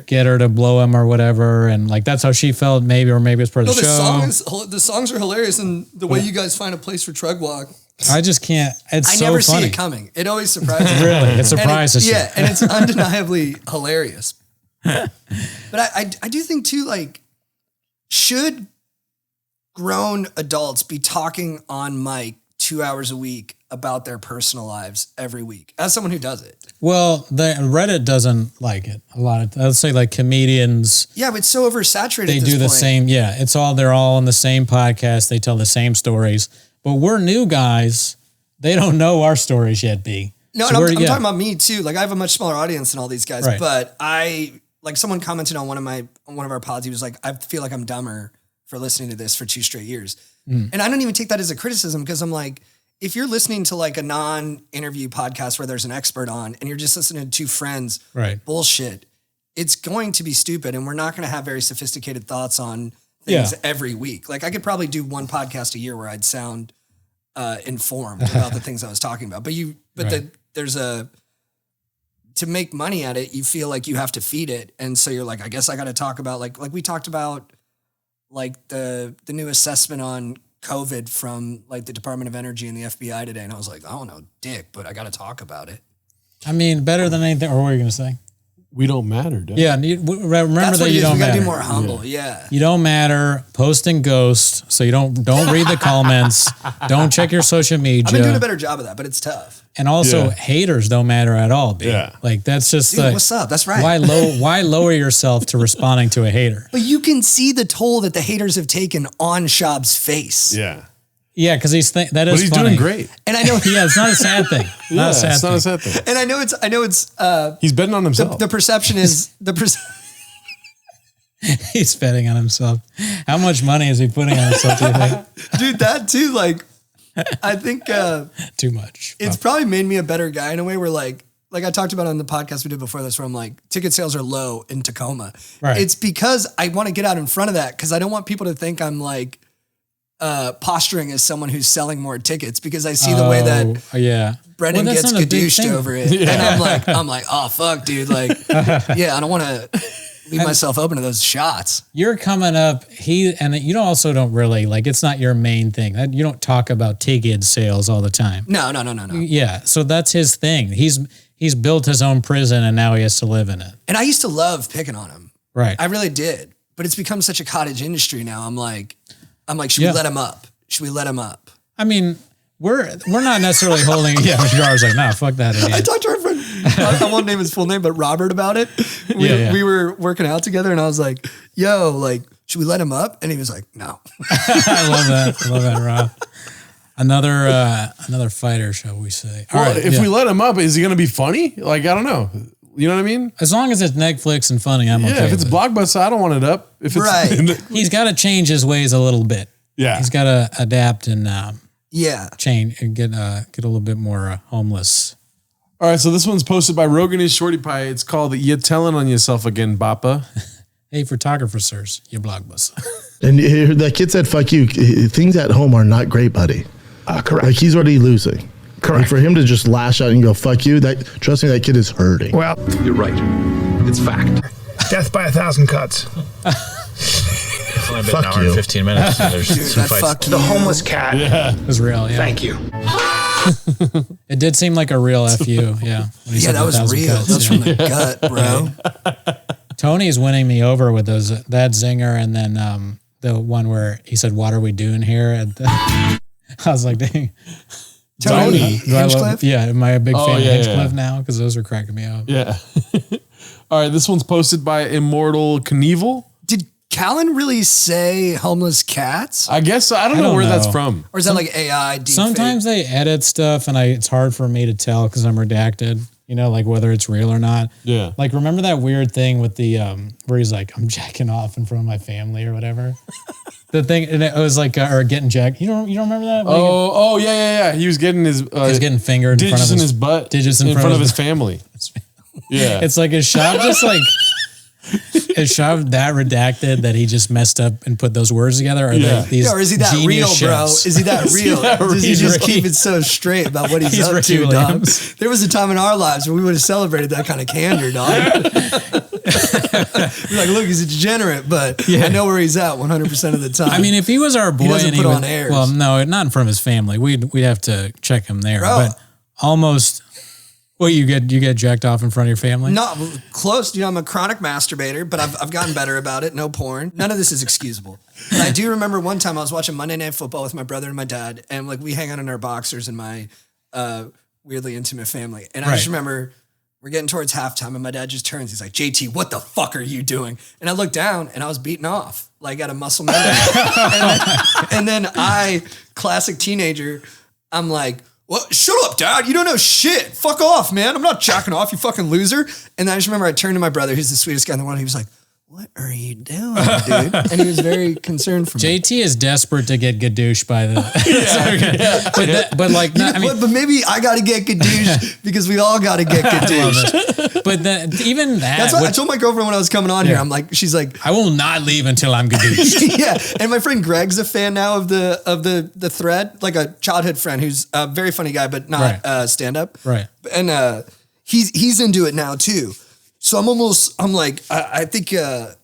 get her to blow him or whatever. And like, that's how she felt maybe, or maybe it's part of the show. The songs are hilarious. And the way you guys find a place for Trug Walk. I just can't. It's so funny. I never see it coming. It always surprises me. Really? It surprises you. Yeah. And it's undeniably hilarious. But I do think too, like, should grown adults be talking on mic 2 hours a week about their personal lives every week, as someone who does it? Well, the Reddit doesn't like it a lot. I'd say like comedians. Yeah, but it's so oversaturated. They do the same. Yeah, they're all on the same podcast. They tell the same stories, but we're new guys. They don't know our stories yet, B. No, so and I'm talking about me too. Like I have a much smaller audience than all these guys, but like someone commented on one of our pods. He was like, I feel like I'm dumber for listening to this for 2 straight years. And I don't even take that as a criticism, because I'm like, if you're listening to like a non-interview podcast where there's an expert on and you're just listening to 2 friends bullshit, it's going to be stupid, and we're not going to have very sophisticated thoughts on things every week. Like I could probably do 1 podcast a year where I'd sound informed about the things I was talking about. There's to make money at it, you feel like you have to feed it. And so you're like, I guess I got to talk about like we talked about like the new assessment on COVID from like the Department of Energy and the FBI today. And I was like, I don't know dick, but I got to talk about it. I mean, better than anything. Or what were you going to say? We don't matter, dude. Yeah. Remember that you don't matter. We got to be more humble. Yeah. You don't matter. Post and ghost. So you don't read the comments. Don't check your social media. I've been doing a better job of that, but it's tough. And also haters don't matter at all, B. Yeah. Like that's just dude, what's up? That's right. Why lower yourself to responding to a hater? But you can see the toll that the haters have taken on Schaub's face. Yeah. Yeah, because he's funny. Doing great. And I know it's not a sad thing. It's not a sad thing. And I know it's he's betting on himself. The perception is he's betting on himself. How much money is he putting on himself, do you think? Dude, that too, like I think too much. It's probably made me a better guy in a way where like I talked about on the podcast we did before this, where I'm like, ticket sales are low in Tacoma. Right. It's because I want to get out in front of that, because I don't want people to think I'm like posturing as someone who's selling more tickets, because I see the way that Brendan gets gadooshed over it. Yeah. And I'm like, oh fuck, dude. Like, I don't want to leave myself open to those shots. You're coming up, and you don't really, like, it's not your main thing. You don't talk about ticket sales all the time. No. Yeah, so that's his thing. He's built his own prison, and now he has to live in it. And I used to love picking on him. Right. I really did. But it's become such a cottage industry now. I'm like, should we let him up? Should we let him up? I mean, we're not necessarily holding. Yeah, I was like, nah, fuck that idiot. I talked to our friend. I won't name his full name, but Robert about it. We were working out together, and I was like, "Yo, like, should we let him up?" And he was like, "No." I love that, Rob. Another fighter, shall we say? All right, if we let him up, is he going to be funny? Like, I don't know. You know what I mean? As long as it's Netflix and funny, I'm okay. Yeah, if it's Blockbuster, I don't want it up. If it's he's got to change his ways a little bit. Yeah, he's got to adapt and change and get a little bit more homeless All right, so this one's posted by Rogan is Shorty Pie. It's called "You Telling on Yourself Again, Bappa." Hey, photographer, sirs, you blockbuster. And that kid said, "Fuck you." Things at home are not great, buddy. Correct. Like he's already losing. Correct. And for him to just lash out and go, "Fuck you," trust me, that kid is hurting. Well, You're right. It's fact. death by 1,000 cuts. It's only been Fuck an hour you. and 15 minutes. So there's Dude, some that fights. fuck The homeless cat. It was real, yeah. Thank you. It did seem like a real FU, yeah. When he said that was 1,000 real. cuts, That's yeah. from the gut, bro. Tony's winning me over with that zinger, and then the one where he said, "What are we doing here?" I was like, "Dang, Tony do I love- Hinchcliffe? yeah, am I a big fan of yeah, Hinchcliffe yeah. now? Because those are cracking me up." Yeah. All right, this one's posted by Immortal Knievel. Did Callan really say homeless cats? I guess so. I don't I know don't where that's know. from. Or is that like AI deep Sometimes they edit stuff, and it's hard for me to tell because I'm redacted. You know, like whether it's real or not. Yeah. Like remember that weird thing with the where he's like, "I'm jacking off in front of my family" or whatever. The thing, and it was like, or getting jacked. You don't remember that? Oh, yeah. He was getting his He was getting fingered in front digits of in his butt, digits in front of his his family. Yeah. It's like is Schaub just like is Schaub that redacted that he just messed up and put those words together? Or Yeah. these Yeah, or is he that real, genius bro? chefs? Is he that real? Does he He's just Ricky- keep it so straight about what he's He's up Ricky to, dog? Williams. There was a time in our lives where we would have celebrated that kind of candor, dog. We're like, look, he's a degenerate, but I know where he's at 100% of the time. I mean, if he was our boy, doesn't and he put would, on airs. well, no, not in front of his family. We'd have to check him there, Bro. but almost. Well, you get jacked off in front of your family. Not close. You know, I'm a chronic masturbator, but I've gotten better about it. No porn. None of this is excusable. And I do remember one time I was watching Monday Night Football with my brother and my dad, and like we hang out in our boxers in my weirdly intimate family. And I just remember we're getting towards halftime, and my dad just turns. He's like, "JT, what the fuck are you doing?" And I look down, and I was beaten off like at a muscle memory. and then I, classic teenager, I'm like, "Well, shut up, Dad. You don't know shit. Fuck off, man. I'm not jacking off, you fucking loser." And then I just remember I turned to my brother, who's the sweetest guy in the world. He was like, "What are you doing, dude?" And he was very concerned for me. JT is desperate to get gadoosh by the. But like, not, I mean, but maybe I got to get gadoosh because we all got to get gadoosh. but even that. That's why I told my girlfriend when I was coming on here. I'm like, she's like, I will not leave until I'm gadoosh. yeah. And my friend Greg's a fan now of the thread, like a childhood friend who's a very funny guy, but not stand up. Right. And he's into it now too. So I'm like, I think, I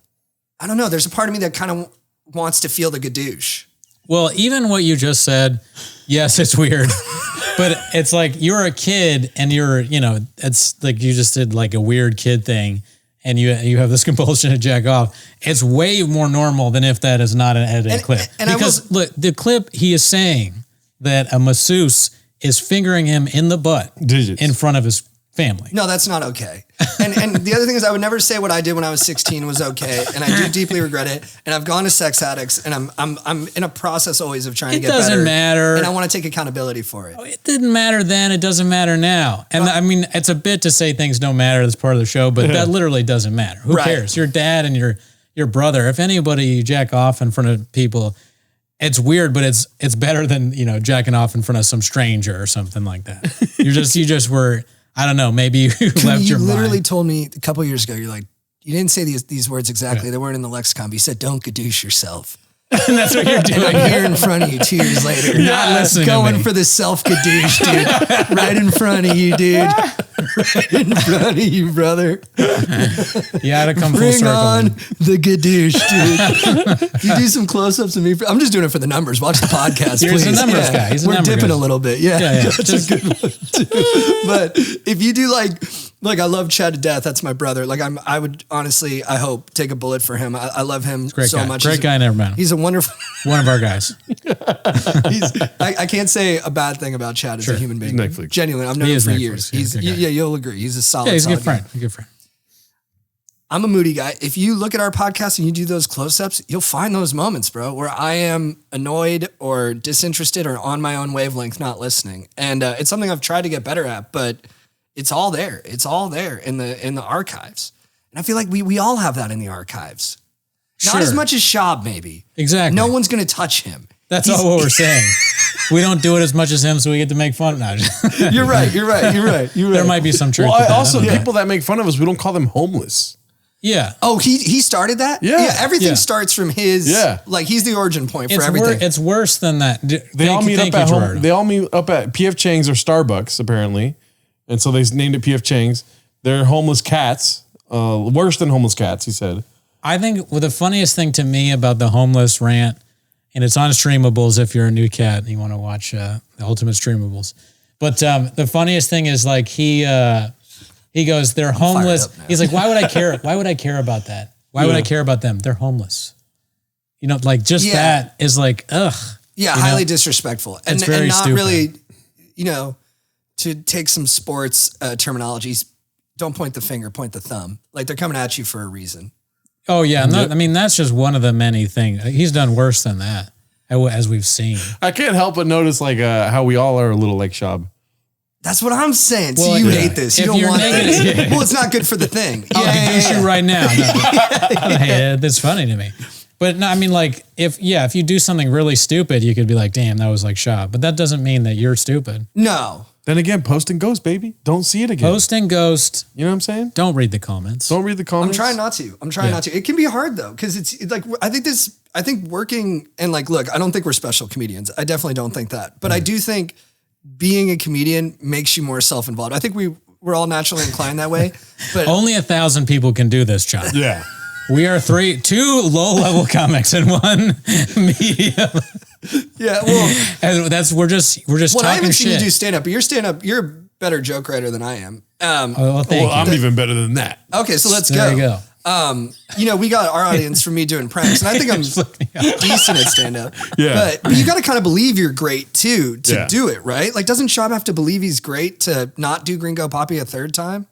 don't know. There's a part of me that kind of wants to feel the gadoosh. Well, even what you just said, yes, it's weird, but it's like you're a kid and it's like you just did like a weird kid thing and you have this compulsion to jack off. It's way more normal than if that is not an edited clip. And because look, the clip, he is saying that a masseuse is fingering him in the butt in front of his family. No, that's not okay. And the other thing is I would never say what I did when I was 16 was okay. And I do deeply regret it. And I've gone to sex addicts and I'm in a process always of trying to get better. It doesn't matter. And I want to take accountability for it. It didn't matter then. It doesn't matter now. And I mean, it's a bit to say things don't matter. That's part of the show, but that literally doesn't matter. Who cares? Your dad and your brother. If anybody you jack off in front of people, it's weird, but it's better than, jacking off in front of some stranger or something like that. you just were, I don't know, maybe you left your mind. You literally told me a couple of years ago, you're like, you didn't say these words exactly. They weren't in the lexicon, but you said, "Don't gadoosh yourself." And that's what you're doing. And I'm here in front of you 2 years later. Not listening going to me. for the self-gadoosh, dude. Right in front of you, dude. Right in front of you, brother. You had to come full Bring circle. on the gadoosh, dude. You do some close-ups of me. I'm just doing it for the numbers. Watch the podcast, He's please. a numbers guy. He's a We're number dipping guy. a little bit. Yeah. That's Just- a good one, too. But if you do like I love Chad to death. That's my brother. Like I would honestly, I hope, take a bullet for him. I love him Great so guy. much. Great guy. Never met him. He's a wonderful. One of our guys. I can't say a bad thing about Chad as a human being. Netflix. Genuinely, I've known He him is for Netflix. years. Yeah, He's good guy. you'll agree. He's a solid. Yeah, he's a solid good friend. guy. A good friend. I'm a moody guy. If you look at our podcast and you do those close-ups, you'll find those moments, bro, where I am annoyed or disinterested or on my own wavelength, not listening. And it's something I've tried to get better at, but it's all there. It's all there in the archives. And I feel like we all have that in the archives. Not Sure. as much as Schaub, maybe. Exactly. No one's going to touch him. That's He's- all what we're saying. we don't do it as much as him, so we get to make fun. No, You're right. there might be some truth. Well, to that. also people that make fun of us, we don't call them homeless. Yeah. Oh, he started that? Yeah. Everything starts from his, like he's the origin point for everything. It's worse than that. They all meet up at home. They all meet up at PF Chang's or Starbucks, apparently. And so they named it PF Chang's. They're homeless cats. Worse than homeless cats, he said. I think the funniest thing to me about the homeless rant, and it's on Streamables if you're a new cat and you want to watch the Ultimate Streamables. But the funniest thing is like he goes, they're homeless. He's like, why would I care? Why would I care about that? Why would I care about them? They're homeless. You know, like just that is like, ugh. Yeah, highly disrespectful. And not stupid. Really, to take some sports terminologies, don't point the finger, point the thumb. Like they're coming at you for a reason. Oh yeah. I mean, that's just one of the many things. He's done worse than that, as we've seen. I can't help but notice like how we all are a little like Schaub. That's what I'm saying. Well, so you hate this. You don't want this. Well, it's not good for the thing. I'll introduce you right now. No. Hey, that's funny to me. But no, I mean, like, if you do something really stupid, you could be like, damn, that was like Schaub. But that doesn't mean that you're stupid. No. Then again, post and ghost, baby. Don't see it again. Post and ghost. You know what I'm saying? Don't read the comments. Don't read the comments. I'm trying not to. It can be hard though, because it's like I think working and like, look, I don't think we're special comedians. I definitely don't think that. But I do think being a comedian makes you more self-involved. I think we're all naturally inclined that way. But only 1,000 people can do this, John. Yeah. We are 2 low-level comics and 1 medium. Yeah, well, and we're just talking I haven't shit. seen you do stand-up, but you're a better joke writer than I am. I'm even better than that. Okay, so let's there go. You go. We got our audience from me doing pranks, and I think I'm decent at stand-up. Yeah. But you got to kind of believe you're great too to do it, right? Like, doesn't Schaub have to believe he's great to not do Gringo Poppy a third time?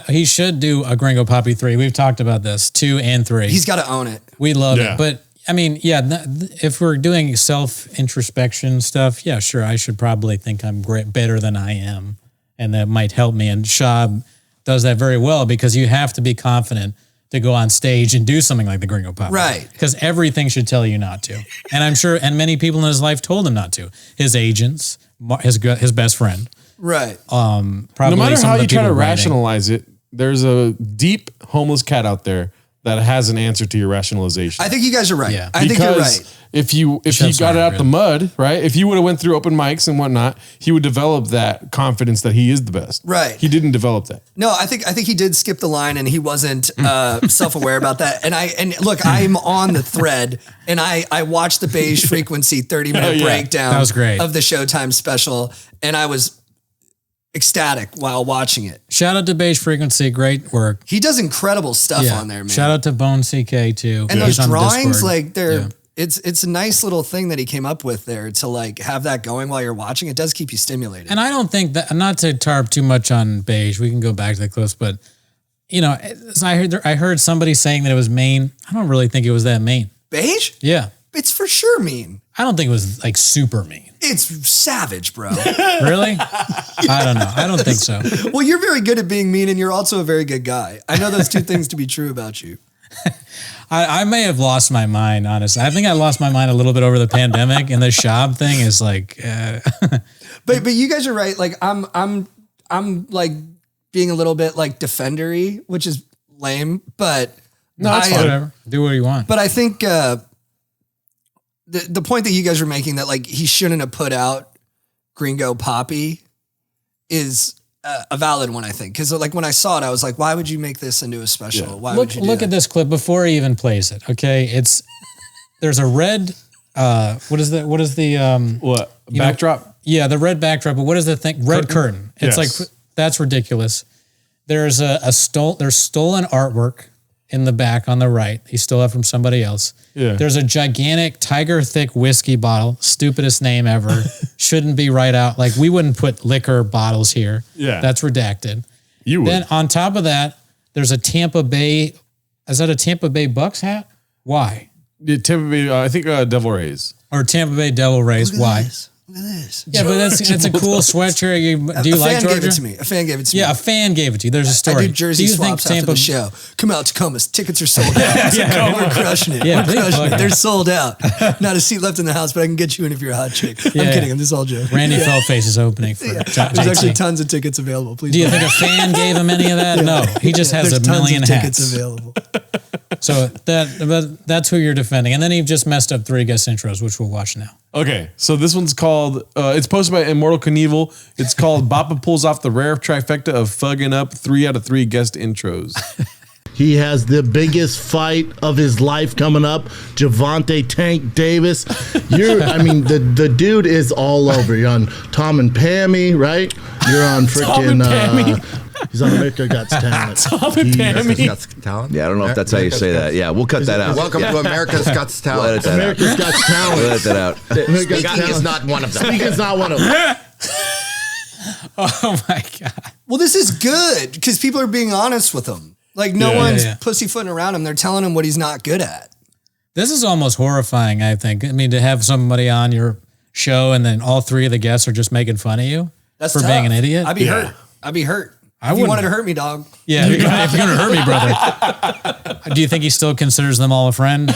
He should do a Gringo Poppy 3. We've talked about this, 2 and 3. He's got to own it. We love it, but I mean, if we're doing self-introspection stuff, yeah, sure, I should probably think I'm better than I am, and that might help me. And Schaub does that very well because you have to be confident to go on stage and do something like the Gringo Poppy. Right. Because everything should tell you not to. And I'm sure, and many people in his life told him not to. His agents, his best friend. Right. Probably no matter how you try to writing. rationalize it, there's a deep homeless cat out there that has an answer to your rationalization. I think you guys are right. Yeah. I think you're right. If he got it out the mud, right? If he would have went through open mics and whatnot, he would develop that confidence that he is the best. Right. He didn't develop that. No, I think he did skip the line and he wasn't self-aware about that. And look, I'm on the thread and I watched the Beige Frequency 30-minute breakdown that was great. Of the Showtime special, and I was ecstatic while watching it. Shout out to Beige Frequency, great work. He does incredible stuff on there, man. Shout out to Bone CK too. And He's those on the drawings, Discord. like it's a nice little thing that he came up with there to like have that going while you're watching. It does keep you stimulated. And I don't think that, not to tarp too much on Beige, we can go back to the clips, but I heard somebody saying that it was mean. I don't really think it was that mean. Beige? Yeah. It's for sure mean. I don't think it was like super mean. It's savage, bro. Really? I don't know. I don't think so. Well, you're very good at being mean and you're also a very good guy. I know those two things to be true about you. I may have lost my mind, honestly. I think I lost my mind a little bit over the pandemic, and the Schaub thing is like. But you guys are right. Like I'm like being a little bit like defendery, which is lame. But no, that's fine. Whatever. Do what you want. But I think the point that you guys are making that like he shouldn't have put out Gringo Poppy is a valid one, I think. Because like when I saw it, I was like, why would you make this into a special? Yeah. Why would you look at this clip before he even plays it. Okay, there's a red. What is the backdrop? Yeah, the red backdrop. But what is the thing? Red curtain. It's like that's ridiculous. There's there's stolen artwork in the back on the right. He stole it from somebody else. Yeah. There's a gigantic Tiger Thick whiskey bottle. Stupidest name ever. Shouldn't be right out. Like we wouldn't put liquor bottles here. Yeah. That's redacted. You would. Then on top of that, there's a Tampa Bay. Is that a Tampa Bay Bucks hat? Why? Yeah, Tampa Bay, I think Devil Rays. Or Tampa Bay Devil Rays. Why? Look at this. Yeah, but that's a cool sweatshirt. Do you like Georgia? Gave it to me. A fan gave it to me. Yeah, a fan gave it to you. There's a story. I do jersey swaps after the show. Come out to Tacoma. Tickets are sold out. We're crushing it. Yeah, we're crushing it. They're sold out. Not a seat left in the house, but I can get you in if you're a hot chick. I'm kidding. I'm just all joking. Randy Feldface is opening for There's actually tons of tickets available. Please. Do you think a fan gave him any of that? No. He just has a million hats. Tickets available. So that's who you're defending. And then he just messed up 3 guest intros, which we'll watch now. Okay, so this one's called, it's posted by Immortal Knievel. It's called Bappa Pulls Off the Rare Trifecta of Fugging Up 3 out of 3 guest intros. He has the biggest fight of his life coming up. Javante Tank Davis. The dude is all over. You're on Tom and Pammy, right? You're on freaking he's on America's Got Talent. Tom and Pammy. Got Talent? Yeah, I don't know if that's how you say that. Yeah, we'll cut that out. Welcome to America's Got Talent. America's Got Talent. We'll edit that out. Speaking is not one of them. Speaking is not one of them. Oh my God. Well, this is good because people are being honest with him. Like no one's pussyfooting around him. They're telling him what he's not good at. This is almost horrifying, I think. I mean, to have somebody on your show and then all 3 of the guests are just making fun of you for being an idiot. I'd be hurt. I'd be hurt. If you wanted to hurt me, dog. Yeah, if you're going to hurt me, brother. Do you think he still considers them all a friend?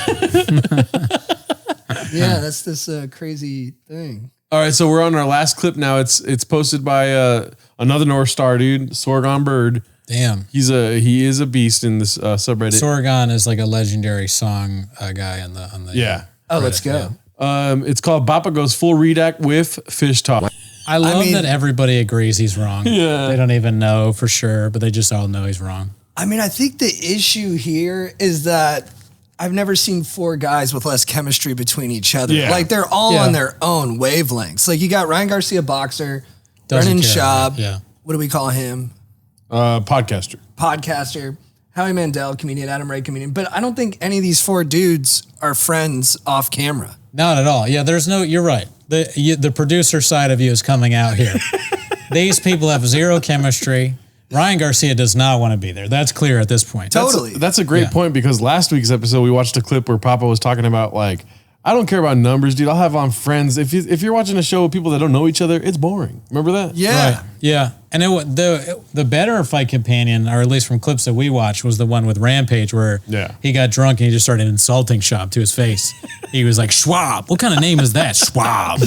Yeah, that's this crazy thing. All right, so we're on our last clip now. It's posted by another North Star dude, Sorgon Bird. Damn. He is a beast in this subreddit. Sorgon is like a legendary song guy on the Yeah. Oh, let's go. It's called Bappa Goes Full Redact with Fish Talk. I love that everybody agrees he's wrong. Yeah. They don't even know for sure, but they just all know he's wrong. I mean, I think the issue here is that I've never seen 4 guys with less chemistry between each other. Yeah. Like they're all on their own wavelengths. Like you got Ryan Garcia, boxer, Doesn't Brendan care. Schaub. Yeah. What do we call him? Podcaster. Howie Mandel, comedian, Adam Ray, comedian. But I don't think any of these 4 dudes are friends off camera. Not at all. Yeah, you're right. The producer side of you is coming out here. These people have 0 chemistry. Ryan Garcia does not want to be there. That's clear at this point. Totally. That's a great point because last week's episode, we watched a clip where Papa was talking about like, I don't care about numbers, dude. I'll have on friends. If you're watching a show with people that don't know each other, it's boring. Remember that? Yeah. Right. Yeah. And the better fight companion, or at least from clips that we watched, was the one with Rampage where he got drunk and he just started insulting Schaub to his face. He was like, Schwab. What kind of name is that? Schwab.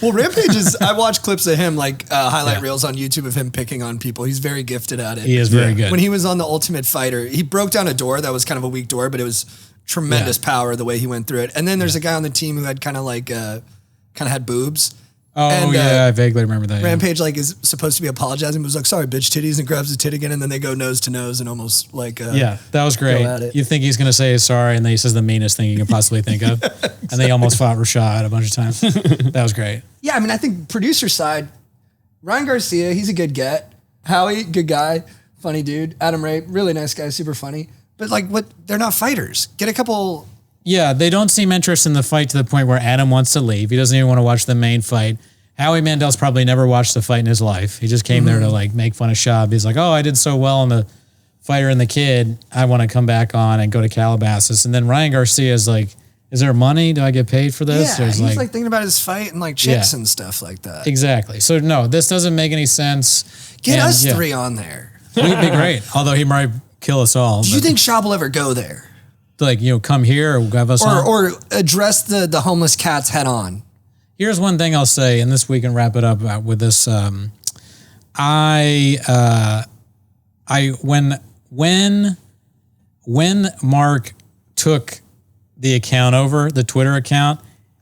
Well, Rampage is, I watch clips of him, like highlight reels on YouTube of him picking on people. He's very gifted at it. He is very good. When he was on The Ultimate Fighter, he broke down a door that was kind of a weak door, but it was tremendous power the way he went through it. And then there's a guy on the team who had kind of had boobs. Oh, and, I vaguely remember that. Rampage is supposed to be apologizing, but was like, sorry, bitch titties, and grabs the tit again, and then they go nose to nose and almost that was great. You think he's going to say sorry, and then he says the meanest thing you can possibly think of. And they almost fought Rashad a bunch of times. That was great. Yeah, I mean, I think producer side, Ryan Garcia, he's a good get. Howie, good guy, funny dude. Adam Ray, really nice guy, super funny. But they're not fighters. Get a couple. Yeah, they don't seem interested in the fight to the point where Adam wants to leave. He doesn't even want to watch the main fight. Howie Mandel's probably never watched the fight in his life. He just came there to make fun of Schaub. He's like, oh, I did so well in the Fighter and the Kid. I want to come back on and go to Calabasas. And then Ryan Garcia is like, is there money? Do I get paid for this? Yeah, he's thinking about his fight and chicks and stuff like that. Exactly. So no, this doesn't make any sense. Get us 3 on there. We'd be great. Although he might kill us all. Do you think Schaub will ever go there? Come here or have us on? Or address the homeless cats head on? Here's one thing I'll say, and this we can wrap it up with this. When Mark took the account over, the Twitter account,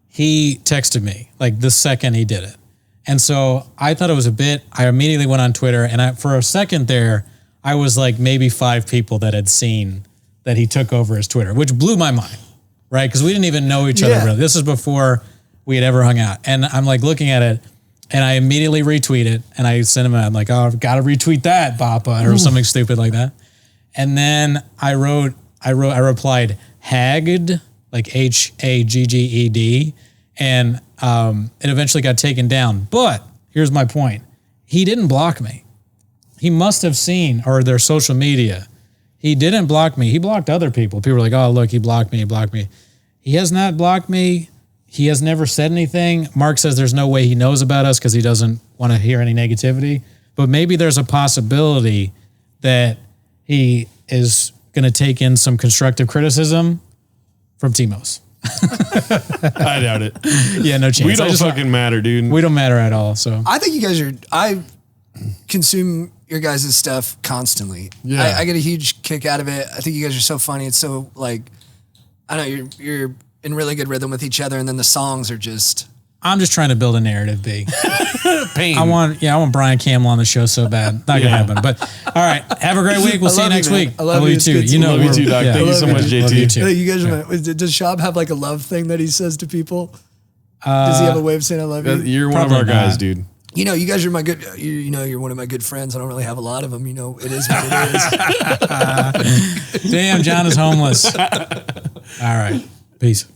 he texted me the second he did it. And so I thought it was a bit. I immediately went on Twitter, and for a second there, I was like maybe 5 people that had seen that he took over his Twitter, which blew my mind, right? Because we didn't even know each other really. This was before we had ever hung out. And I'm looking at it, and I immediately retweet it, and I sent him I'm like, oh, I've got to retweet that, Bappa, or something stupid like that. And then I replied, Hagged, Hagged, and it eventually got taken down. But here's my point. He didn't block me. He must have seen, or their social media. He didn't block me. He blocked other people. People were like, oh, look, he blocked me. He has not blocked me. he has never said anything. Mark says there's no way he knows about us because he doesn't want to hear any negativity. But maybe there's a possibility that he is going to take in some constructive criticism from Timos. I doubt it. Yeah, no chance. We don't fucking matter, dude. We don't matter at all. So I think you guys I consume your guys' stuff constantly. Yeah. I get a huge kick out of it. I think you guys are so funny. It's so like, I don't know, you're in really good rhythm with each other, and then the songs are just. I'm just trying to build a narrative, B. Pain. I want Brian Campbell on the show so bad. Not gonna happen. But all right, have a great week. We'll see you next week. I love you too. too. Love you too, Doc. Thank you so much, JT. Love you too. Hey, you guys are does Schaub have like a love thing that he says to people? Does he have a way of saying I love you? You're one of our guys, dude. You know, you guys are my good. You know, you're one of my good friends. I don't really have a lot of them. You know, it is what it is. Damn, John is homeless. All right, peace.